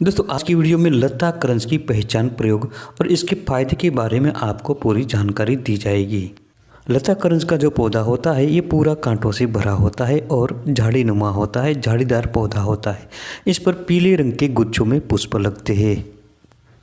दोस्तों आज की वीडियो में लता करंज की पहचान, प्रयोग और इसके फायदे के बारे में आपको पूरी जानकारी दी जाएगी। लता करंज का जो पौधा होता है ये पूरा कांटों से भरा होता है और झाड़ीनुमा होता है, झाड़ीदार पौधा होता है। इस पर पीले रंग के गुच्छों में पुष्प लगते हैं।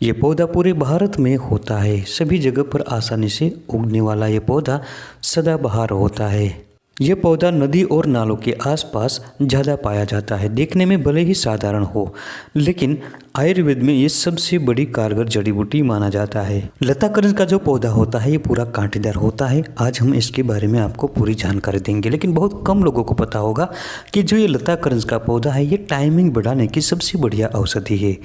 ये पौधा पूरे भारत में होता है। सभी जगह पर आसानी से उगने वाला ये पौधा सदाबहार होता है। यह पौधा नदी और नालों के आसपास ज़्यादा पाया जाता है। देखने में भले ही साधारण हो, लेकिन आयुर्वेद में ये सबसे बड़ी कारगर जड़ी बूटी माना जाता है। लता करंज का जो पौधा होता है ये पूरा कांटेदार होता है। आज हम इसके बारे में आपको पूरी जानकारी देंगे, लेकिन बहुत कम लोगों को पता होगा कि जो ये लता करंज का पौधा है ये टाइमिंग बढ़ाने की सबसे बढ़िया औषधि है।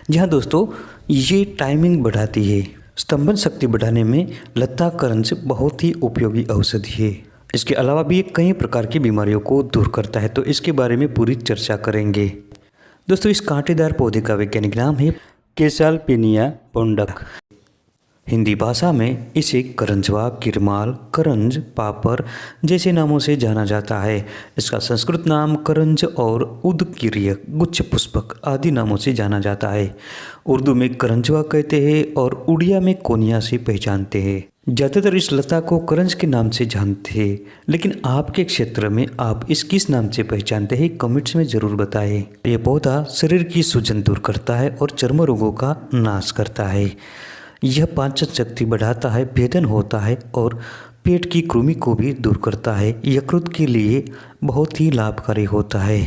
जी हाँ दोस्तों, ये टाइमिंग बढ़ाती है। स्तंभन शक्ति बढ़ाने में लता करंज बहुत ही उपयोगी औषधि है। इसके अलावा भी ये कई प्रकार की बीमारियों को दूर करता है, तो इसके बारे में पूरी चर्चा करेंगे। दोस्तों इस कांटेदार पौधे का वैज्ञानिक नाम है कैसालपिनिया पोंडक। हिंदी भाषा में इसे करंजवा, किरमाल, करंज, पापर जैसे नामों से जाना जाता है। इसका संस्कृत नाम करंज और उदकीर्य, गुच्छ पुष्पक आदि नामों से जाना जाता है। उर्दू में करंजवा कहते हैं और उड़िया में कोनिया से पहचानते हैं। ज़्यादातर इस लता को करंज के नाम से जानते हैं, लेकिन आपके क्षेत्र में आप इस किस नाम से पहचानते हैं कमेंट्स में ज़रूर बताएं। ये पौधा शरीर की सूजन दूर करता है और चर्म रोगों का नाश करता है। यह पाचन शक्ति बढ़ाता है, भेदन होता है और पेट की कृमि को भी दूर करता है। यकृत के लिए बहुत ही लाभकारी होता है।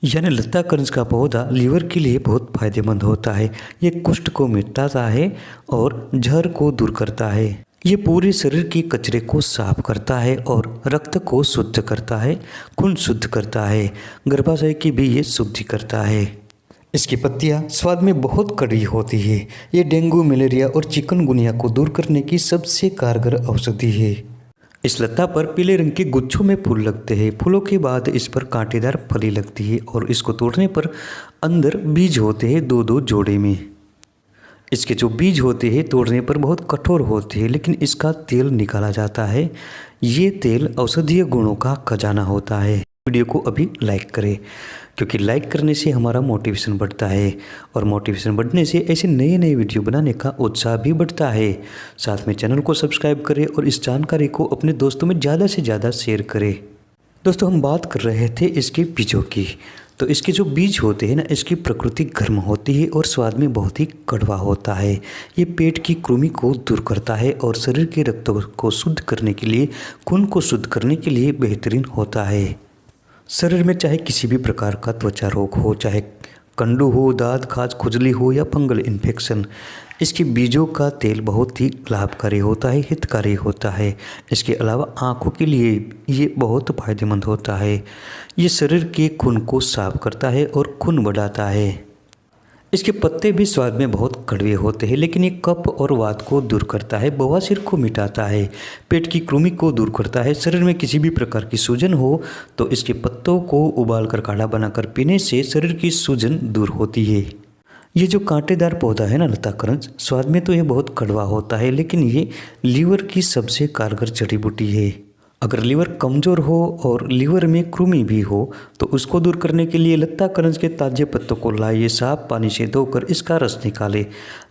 यानी लता करंज का पौधा लीवर के लिए बहुत फायदेमंद होता है। ये कुष्ठ को मिटाता है और जहर को दूर करता है। ये पूरे शरीर के कचरे को साफ करता है और रक्त को शुद्ध करता है, खून शुद्ध करता है, गर्भाशय की भी ये शुद्धि करता है। इसकी पत्तियां स्वाद में बहुत कड़वी होती है। ये डेंगू, मलेरिया और चिकनगुनिया को दूर करने की सबसे कारगर औषधि है। इस लता पर पीले रंग के गुच्छों में फूल लगते हैं। फूलों के बाद इस पर कांटेदार फली लगती है और इसको तोड़ने पर अंदर बीज होते हैं, दो दो जोड़े में। इसके जो बीज होते हैं तोड़ने पर बहुत कठोर होते हैं, लेकिन इसका तेल निकाला जाता है। ये तेल औषधीय गुणों का खजाना होता है। वीडियो को अभी लाइक करें, क्योंकि लाइक करने से हमारा मोटिवेशन बढ़ता है और मोटिवेशन बढ़ने से ऐसे नए नए वीडियो बनाने का उत्साह भी बढ़ता है। साथ में चैनल को सब्सक्राइब करें और इस जानकारी को अपने दोस्तों में ज़्यादा से ज़्यादा शेयर करें। दोस्तों हम बात कर रहे थे इसके बीजों की। तो इसके जो बीज होते हैं ना, इसकी प्रकृति गर्म होती है और स्वाद में बहुत ही कड़वा होता है। ये पेट की कृमि को दूर करता है और शरीर के रक्त को शुद्ध करने के लिए, खून को शुद्ध करने के लिए बेहतरीन होता है। शरीर में चाहे किसी भी प्रकार का त्वचा रोग हो, चाहे कंडू हो, दाद, खाज, खुजली हो या फंगल इन्फेक्शन, इसके बीजों का तेल बहुत ही लाभकारी होता है, हितकारी होता है। इसके अलावा आँखों के लिए ये बहुत फायदेमंद होता है। ये शरीर के खून को साफ करता है और खून बढ़ाता है। इसके पत्ते भी स्वाद में बहुत कड़वे होते हैं, लेकिन ये कफ और वात को दूर करता है, बवासीर को मिटाता है, पेट की कृमि को दूर करता है। शरीर में किसी भी प्रकार की सूजन हो तो इसके पत्तों को उबालकर काढ़ा बनाकर पीने से शरीर की सूजन दूर होती है। ये जो कांटेदार पौधा है ना लता करंज, स्वाद में तो ये बहुत कड़वा होता है, लेकिन ये लीवर की सबसे कारगर जड़ी बूटी है। अगर लीवर कमज़ोर हो और लीवर में कृमि भी हो तो उसको दूर करने के लिए लता करंज के ताजे पत्तों को लाइए, साफ पानी से धोकर इसका रस निकालें।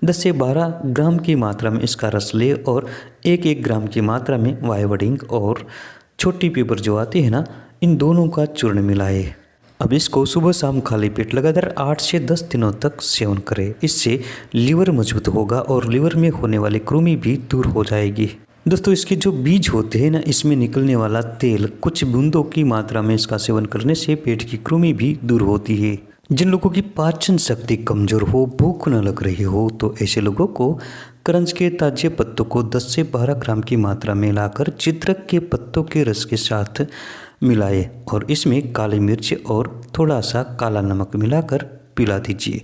10 से 12 ग्राम की मात्रा में इसका रस ले और 1-1 ग्राम की मात्रा में वाइवडिंग और छोटी पीपर जो आती है ना, इन दोनों का चूर्ण मिलाए। अब इसको सुबह शाम खाली पेट लगातार 8 से 10 दिनों तक सेवन करें। इससे लीवर मजबूत होगा और लीवर में होने वाली कृमि भी दूर हो जाएगी। दोस्तों इसके जो बीज होते हैं ना, इसमें निकलने वाला तेल कुछ बूंदों की मात्रा में इसका सेवन करने से पेट की कृमि भी दूर होती है। जिन लोगों की पाचन शक्ति कमज़ोर हो, भूख न लग रही हो, तो ऐसे लोगों को करंज के ताजे पत्तों को 10 से 12 ग्राम की मात्रा में लाकर चित्रक के पत्तों के रस के साथ मिलाए और इसमें काली मिर्च और थोड़ा सा काला नमक मिलाकर पिला दीजिए।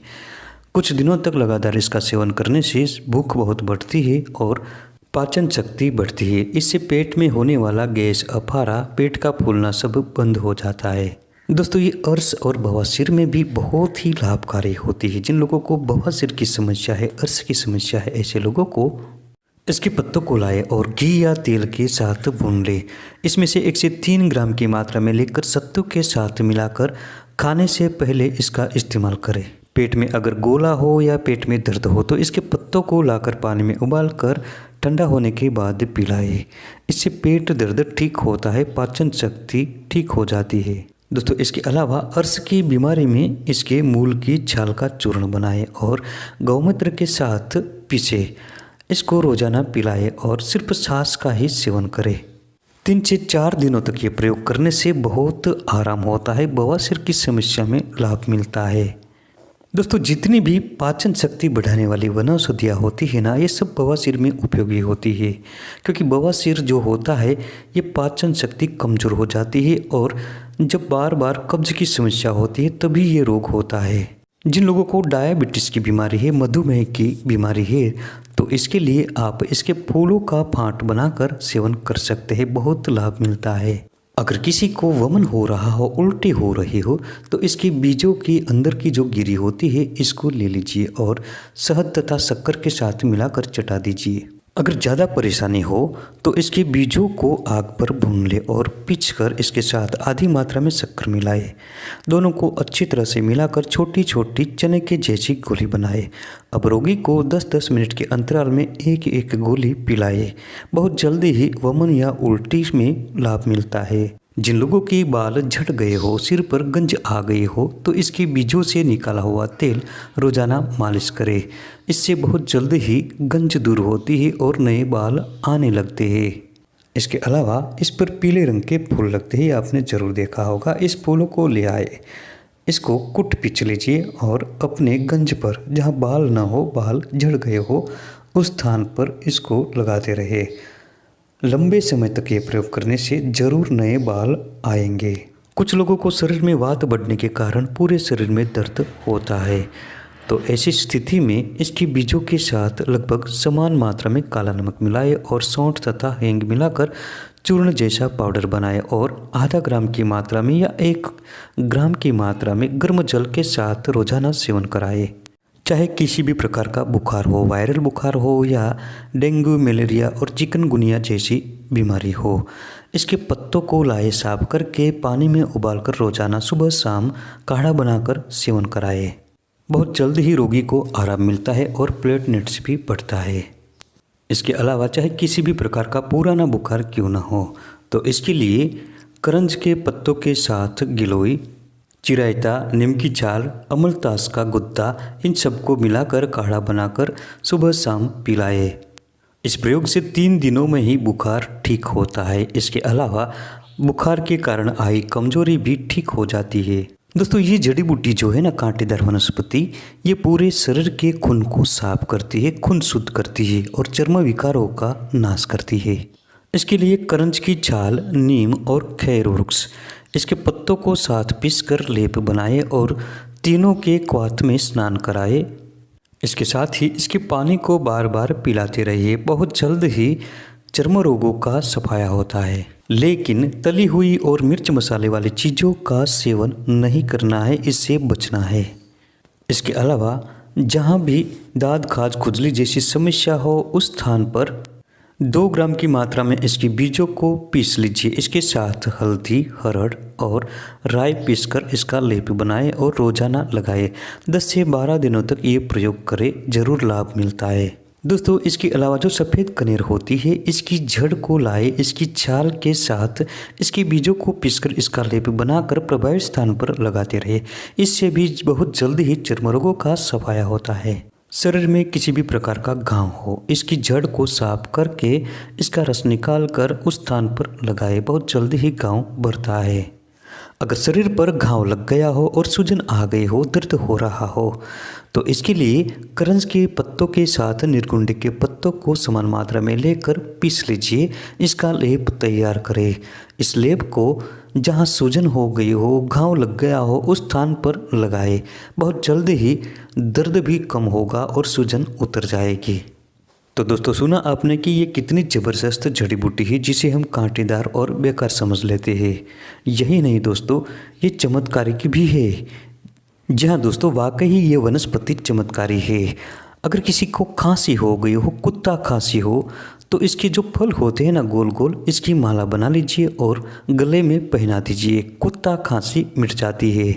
कुछ दिनों तक लगातार इसका सेवन करने से भूख बहुत बढ़ती है और पाचन शक्ति बढ़ती है। इससे पेट में होने वाला गैस, अफारा, पेट का फूलना सब बंद हो जाता है। दोस्तों ये अर्श और बवासीर में भी बहुत ही लाभकारी होती है। जिन लोगों को बवासीर की समस्या है, अर्श की समस्या है, ऐसे लोगों को इसके पत्तों को लाए और घी या तेल के साथ भून ले। इसमें से 1 से 3 ग्राम की मात्रा में लेकर सत्तू के साथ मिलाकर खाने से पहले इसका इस्तेमाल करें। पेट में अगर गोला हो या पेट में दर्द हो तो इसके पत्तों को लाकर पानी में उबाल कर ठंडा होने के बाद पिलाएं। इससे पेट दर्द ठीक होता है, पाचन शक्ति ठीक हो जाती है। दोस्तों इसके अलावा अर्श की बीमारी में इसके मूल की छाल का चूर्ण बनाएं और गौमूत्र के साथ पीसें। इसको रोजाना पिलाएं और सिर्फ छाछ का ही सेवन करें। 3 से 4 दिनों तक ये प्रयोग करने से बहुत आराम होता है, बवासीर की समस्या में लाभ मिलता है। दोस्तों जितनी भी पाचन शक्ति बढ़ाने वाली वनौषधियाँ होती है ना, ये सब बवासीर में उपयोगी होती है, क्योंकि बवासीर जो होता है ये पाचन शक्ति कमज़ोर हो जाती है और जब बार बार कब्ज की समस्या होती है तभी ये रोग होता है। जिन लोगों को डायबिटीज़ की बीमारी है, मधुमेह की बीमारी है, तो इसके लिए आप इसके फूलों का फांट बनाकर सेवन कर सकते हैं, बहुत लाभ मिलता है। अगर किसी को वमन हो रहा हो, उल्टी हो रही हो, तो इसके बीजों की अंदर की जो गिरी होती है इसको ले लीजिए और शहद तथा शक्कर के साथ मिलाकर चटा दीजिए। अगर ज़्यादा परेशानी हो तो इसके बीजों को आग पर भून ले और पीसकर इसके साथ आधी मात्रा में शक्कर मिलाए। दोनों को अच्छी तरह से मिलाकर छोटी छोटी चने के जैसी गोली बनाए। अब रोगी को 10-10 मिनट के अंतराल में एक एक गोली पिलाए। बहुत जल्दी ही वमन या उल्टी में लाभ मिलता है। जिन लोगों के बाल झड़ गए हो, सिर पर गंज आ गई हो, तो इसके बीजों से निकाला हुआ तेल रोजाना मालिश करें। इससे बहुत जल्द ही गंज दूर होती है और नए बाल आने लगते हैं। इसके अलावा इस पर पीले रंग के फूल लगते हैं, आपने ज़रूर देखा होगा। इस फूलों को ले आए, इसको कुट पीच लीजिए और अपने गंज पर, जहाँ बाल ना हो, बाल झड़ गए हो, उस स्थान पर इसको लगाते रहे। लंबे समय तक ये प्रयोग करने से जरूर नए बाल आएंगे। कुछ लोगों को शरीर में वात बढ़ने के कारण पूरे शरीर में दर्द होता है, तो ऐसी स्थिति में इसके बीजों के साथ लगभग समान मात्रा में काला नमक मिलाए और सौंठ तथा हींग मिलाकर चूर्ण जैसा पाउडर बनाए और आधा ग्राम की मात्रा में या 1 ग्राम की मात्रा में गर्म जल के साथ रोजाना सेवन कराए। चाहे किसी भी प्रकार का बुखार हो, वायरल बुखार हो या डेंगू, मलेरिया और चिकनगुनिया जैसी बीमारी हो, इसके पत्तों को लाए, साफ करके पानी में उबालकर रोजाना सुबह शाम काढ़ा बनाकर सेवन कराए। बहुत जल्द ही रोगी को आराम मिलता है और प्लेटलेट्स भी बढ़ता है। इसके अलावा चाहे किसी भी प्रकार का पुराना बुखार क्यों ना हो, तो इसके लिए करंज के पत्तों के साथ गिलोय, चिरायता, नीम की छाल, अमलतास का गुद्दा, इन सबको मिलाकर काढ़ा बनाकर सुबह शाम पिलाए। इस प्रयोग से 3 दिनों में ही बुखार ठीक होता है। इसके अलावा बुखार के कारण आई कमजोरी भी ठीक हो जाती है। दोस्तों ये जड़ी बूटी जो है ना, कांटेदार वनस्पति, ये पूरे शरीर के खून को साफ करती है, खून शुद्ध करती है और चर्म विकारों का नाश करती है। इसके लिए करंज की छाल, नीम और खैर वृक्ष, इसके पत्तों को साथ पीसकर लेप बनाए और तीनों के क्वाथ में स्नान कराए। इसके साथ ही इसके पानी को बार बार पिलाते रहिए। बहुत जल्द ही चर्म रोगों का सफाया होता है। लेकिन तली हुई और मिर्च मसाले वाली चीज़ों का सेवन नहीं करना है, इससे बचना है। इसके अलावा जहाँ भी दाद, खाज, खुजली जैसी समस्या हो, उस स्थान पर 2 ग्राम की मात्रा में इसके बीजों को पीस लीजिए। इसके साथ हल्दी, हरड़ और राई पीसकर इसका लेप बनाएं और रोजाना लगाएं। 10 से 12 दिनों तक ये प्रयोग करें, जरूर लाभ मिलता है। दोस्तों इसके अलावा जो सफ़ेद कनेर होती है, इसकी जड़ को लाए, इसकी छाल के साथ इसके बीजों को पीसकर इसका लेप बनाकर प्रभावित स्थान पर लगाते रहे। इससे भी बहुत जल्द ही चर्म रोगों का सफाया होता है। शरीर में किसी भी प्रकार का घाव हो, इसकी जड़ को साफ करके इसका रस निकाल कर उस स्थान पर लगाए। बहुत जल्दी ही घाव बढ़ता है। अगर शरीर पर घाव लग गया हो और सूजन आ गई हो, दर्द हो रहा हो, तो इसके लिए करंज के पत्तों के साथ निर्गुंडे के पत्तों को समान मात्रा में लेकर पीस लीजिए। इसका लेप तैयार करें। इस लेप को जहाँ सूजन हो गई हो, घाव लग गया हो, उस स्थान पर लगाए। बहुत जल्द ही दर्द भी कम होगा और सूजन उतर जाएगी। तो दोस्तों सुना आपने कि ये कितनी ज़बरदस्त जड़ी बूटी है जिसे हम कांटेदार और बेकार समझ लेते हैं। यही नहीं दोस्तों, ये चमत्कारी की भी है। जी हाँ दोस्तों, वाकई ये वनस्पति चमत्कारी है। अगर किसी को खांसी हो गई हो, कुत्ता खांसी हो, तो इसके जो फल होते हैं ना गोल गोल, इसकी माला बना लीजिए और गले में पहना दीजिए। कुत्ता खांसी मिट जाती है।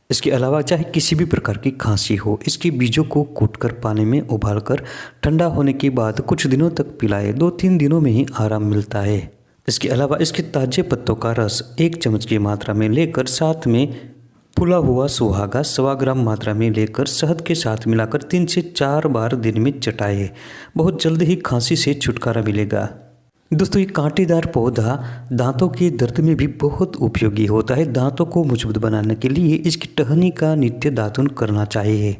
इसके अलावा चाहे किसी भी प्रकार की खांसी हो, इसके बीजों को कूटकर पानी में उबालकर ठंडा होने के बाद कुछ दिनों तक पिलाएं। 2-3 दिनों में ही आराम मिलता है। इसके अलावा इसके ताजे पत्तों का रस 1 चम्मच की मात्रा में लेकर साथ में फुला हुआ सुहागा 1.25 ग्राम मात्रा में लेकर शहद के साथ मिलाकर 3 से 4 बार दिन में चटाएं। बहुत जल्द ही खांसी से छुटकारा मिलेगा। दोस्तों, ये कांटेदार पौधा दांतों के दर्द में भी बहुत उपयोगी होता है। दांतों को मजबूत बनाने के लिए इसकी टहनी का नित्य दातुन करना चाहिए।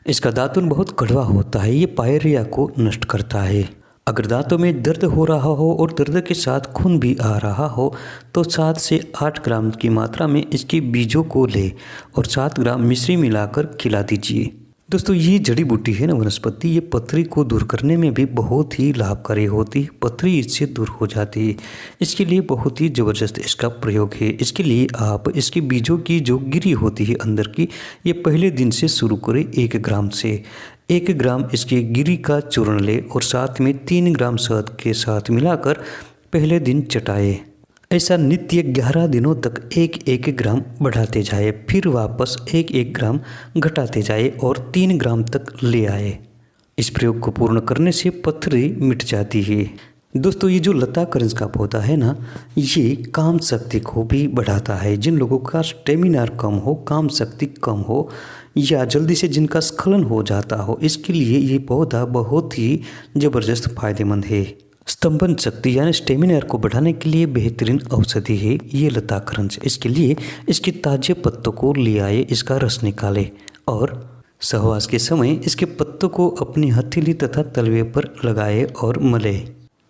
इसका दातुन बहुत कड़वा होता है, ये पायरिया को नष्ट करता है। अगर दांतों में दर्द हो रहा हो और दर्द के साथ खून भी आ रहा हो तो 7 से 8 ग्राम की मात्रा में इसके बीजों को ले और 7 ग्राम मिश्री मिलाकर खिला दीजिए। दोस्तों, ये जड़ी बूटी है ना वनस्पति, ये पथरी को दूर करने में भी बहुत ही लाभकारी होती है। पथरी इससे दूर हो जाती है। इसके लिए बहुत ही ज़बरदस्त इसका प्रयोग है। इसके लिए आप इसके बीजों की जो गिरी होती है अंदर की, ये पहले दिन से शुरू करें 1 ग्राम से। 1 ग्राम इसके गिरी का चूर्ण ले और साथ में 3 ग्राम शहद के साथ मिलाकर पहले दिन चटाएं। ऐसा नित्य 11 दिनों तक 1-1 ग्राम बढ़ाते जाए, फिर वापस 1-1 ग्राम घटाते जाए और 3 ग्राम तक ले आए। इस प्रयोग को पूर्ण करने से पथरी मिट जाती है। दोस्तों, ये जो लता करंज का पौधा है ना, ये काम शक्ति को भी बढ़ाता है। जिन लोगों का स्टेमिना कम हो, काम शक्ति कम हो या जल्दी से जिनका स्खलन हो जाता हो, इसके लिए ये पौधा बहुत ही ज़बरदस्त फायदेमंद है। स्तंभन शक्ति यानी स्टेमिना को बढ़ाने के लिए बेहतरीन औषधि है ये लता करंज। इसके लिए इसके ताजे पत्तों को ले आए, इसका रस निकालें और सहवास के समय इसके पत्तों को अपनी हथेली तथा तलवे पर लगाए और मले।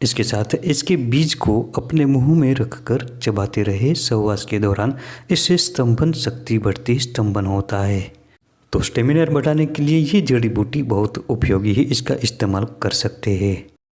इसके साथ इसके बीज को अपने मुंह में रखकर चबाते रहे सहवास के दौरान। इससे स्तंभन शक्ति बढ़ती, स्तंभन होता है। तो स्टेमिना बढ़ाने के लिए ये जड़ी बूटी बहुत उपयोगी है, इसका इस्तेमाल कर सकते हैं।